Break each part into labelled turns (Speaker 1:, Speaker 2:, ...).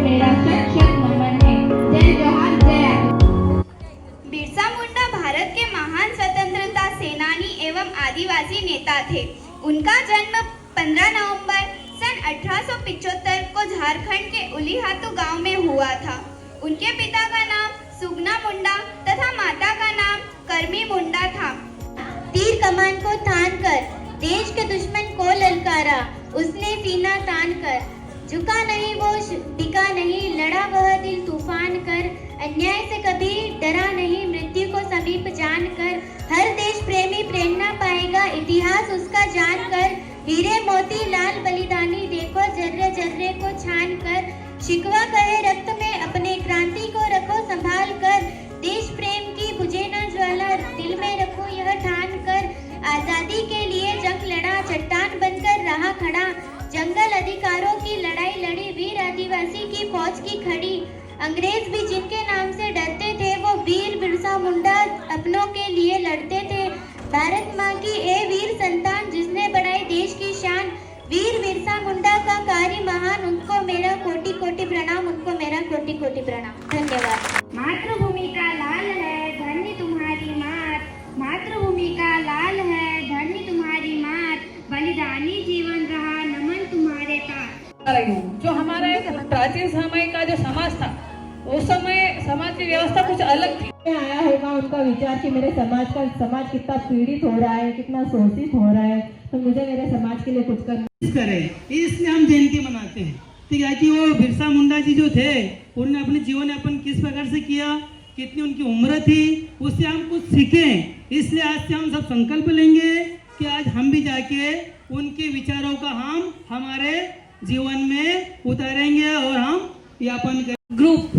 Speaker 1: मेरा शत शत नमन है। जय जोहार, जय आदिवासी।
Speaker 2: बिरसा मुंडा भारत के महान स्वतंत्रता सेनानी एवं आदिवासी नेता थे। उनका जन्म 15 नवंबर सन 1875 को झारखंड के उलीहातू गांव में हुआ था। उनके पिता का नाम सुगना मुंडा तथा माता का नाम करमी मुंडा था।
Speaker 3: तीर कमान को थान कर देश के दुश्मन को ललकारा, उसने सीना तान कर। झुका नहीं वो, टिका नहीं, लड़ा वह दिल तूफान कर। अन्याय से कभी डरा नहीं, मृत्यु को समीप जान कर। हर देश प्रेमी प्रेरणा पाएगा, इतिहास उसका जान कर। हीरे मोती लाल बलिदानी, देखो जर्रे जर्रे को छान कर। शिकवा कहे रक्त में, अपने क्रांति को रखो संभाल कर। देश प्रेम की बुझे न ज्वाला, दिल में रखो यह ठान कर। आजादी के लिए जंग लड़ा, चट्टान बनकर रहा खड़ा। जंगल अधिकारों की लड़ाई लड़ी, वीर आदिवासी की फौज की खड़ी। अंग्रेज भी जिनके नाम से डरते थे, वो वीर बिरसा मुंडा अपनों के लिए लड़ते थे। भारत माँ की ए वीर संतान, जिसने बढ़ाई देश की शान। वीर बिरसा मुंडा का कार्य महान, उनको मेरा कोटि कोटि प्रणाम, उनको मेरा कोटि कोटि प्रणाम। धन्यवाद।
Speaker 1: मातृभूमि का लाल है धरनी तुम्हारी मात, मातृभूमि का लाल है धरनी तुम्हारी मात। बलिदानी जीवन रहा, नमन तुम्हारे पास।
Speaker 4: रही हूँ। जो हमारा प्राचीन समय का जो समाज था, उस समय समाज की व्यवस्था कुछ अलग थी।
Speaker 5: आया होगा उनका विचार कि मेरे समाज कितना पीड़ित हो रहा है, कितना शोषित हो रहा है, तो मुझे मेरे समाज के लिए कुछ करना
Speaker 6: करें। इसलिए हम जयंती मनाते हैं, ठीक है। कि वो बिरसा मुंडा जी जो थे, उन्होंने अपने जीवन यापन किस प्रकार से किया, कितनी उनकी उम्र थी, उससे हम कुछ सीखें। इसलिए आज से हम सब संकल्प लेंगे कि आज हम भी जाके उनके विचारों का हम हमारे जीवन में उतारेंगे और हम यापन करेंगे।
Speaker 4: ग्रुप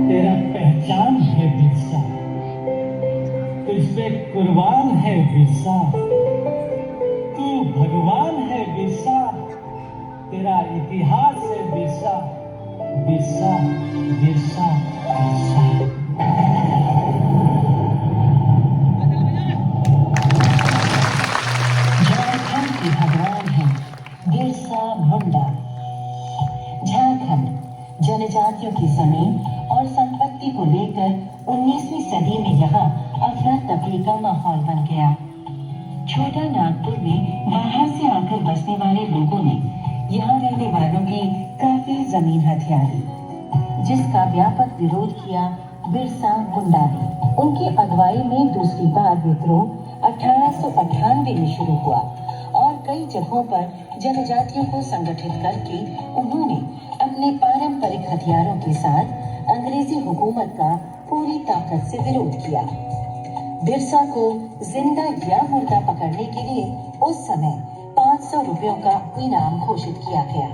Speaker 7: तेरा पहचान है बिरसा, तुझ पे कुर्बान है बिरसा। तू भगवान है बिरसा, तेरा इतिहास है बिरसा। बिरसा बिरसा बिरसा। झारखंड के भगवान है बिरसा मुंडा। झारखंड जनजातियों की जमीन और संपत्ति को लेकर 19वीं सदी में यहाँ अफरा तफरी का माहौल बन गया। छोटा नागपुर में बाहर से आकर बसने वाले लोगों ने यहाँ रहने वालों की काफी जमीन हथिया ली, जिसका व्यापक विरोध किया बिरसा मुंडा ने। उनकी अगुवाई में दूसरी बार विद्रोह 1898 में शुरू हुआ और कई जगहों पर जनजातियों को संगठित करके उन्होंने अपने पारंपरिक हथियारों के साथ अंग्रेजी हुकूमत का पूरी ताकत से विरोध किया। बिरसा को जिंदा या मुर्दा पकड़ने के लिए उस समय 500 रुपयों का इनाम घोषित किया गया।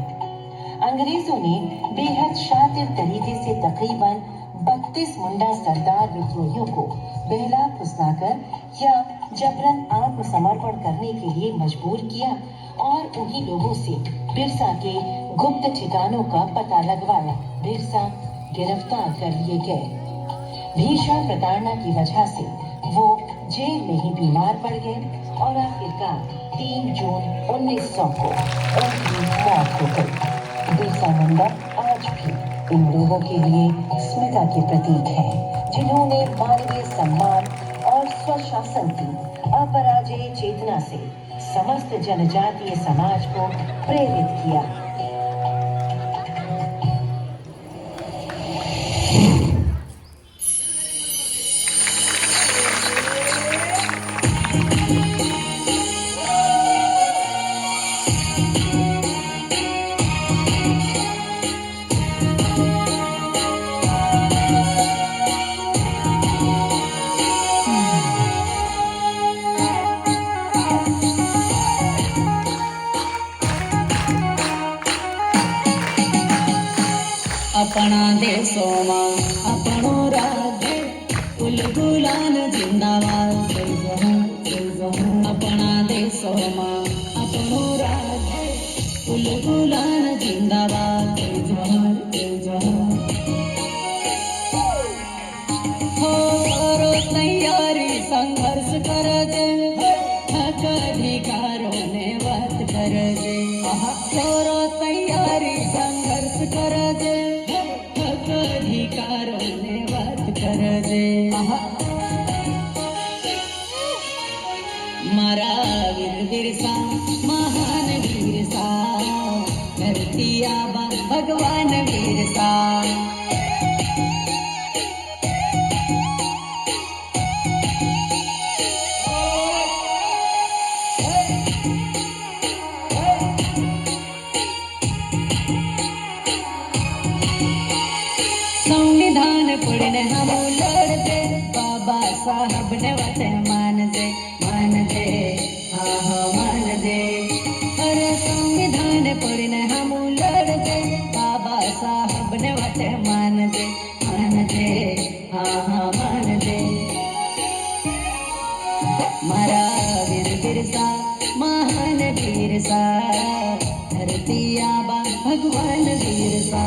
Speaker 7: अंग्रेजों ने बेहद शातिर तरीके से तकरीबन 32 मुंडा सरदार विद्रोहियों को बहला फुसलाकर या जबरन आत्मसमर्पण करने के लिए मजबूर किया और उन्हीं लोगों से बिरसा के गुप्त ठिकानों का पता लगवाया। बिरसा गिरफ्तार कर लिए गए। भीषण प्रताड़ना की वजह से वो जेल में ही बीमार पड़ गए और आखिरकार 3 जून 1900 को उनकी मौत हो गई। बिरसा मुंडा आज भी इन लोगों के लिए स्मृति के प्रतीक हैं, जिन्होंने मानवीय सम्मान और स्वशासन की अपराजेय चेतना से समस्त जनजातीय समाज को प्रेरित किया।
Speaker 8: अपना देशों अपनो राज्य उलगुलान जिंदाबाद। अपना देशों अपनो राज्य उलगुलान जिंदाबाद। करजे मारा वीर बिरसा महान वीरसा धरती आबा भगवान वीरसा संविधान पुढे हम लढते बाबा साहब ने वाटे मानजे मानजे हा हा मानजे अरे संविधान पुढे हम लढते बाबा साहब ने वाटे मानजे मानजे हा हा मानजे मारा वीर बिरसा महान वीरसा धरती आबा भगवान वीरसा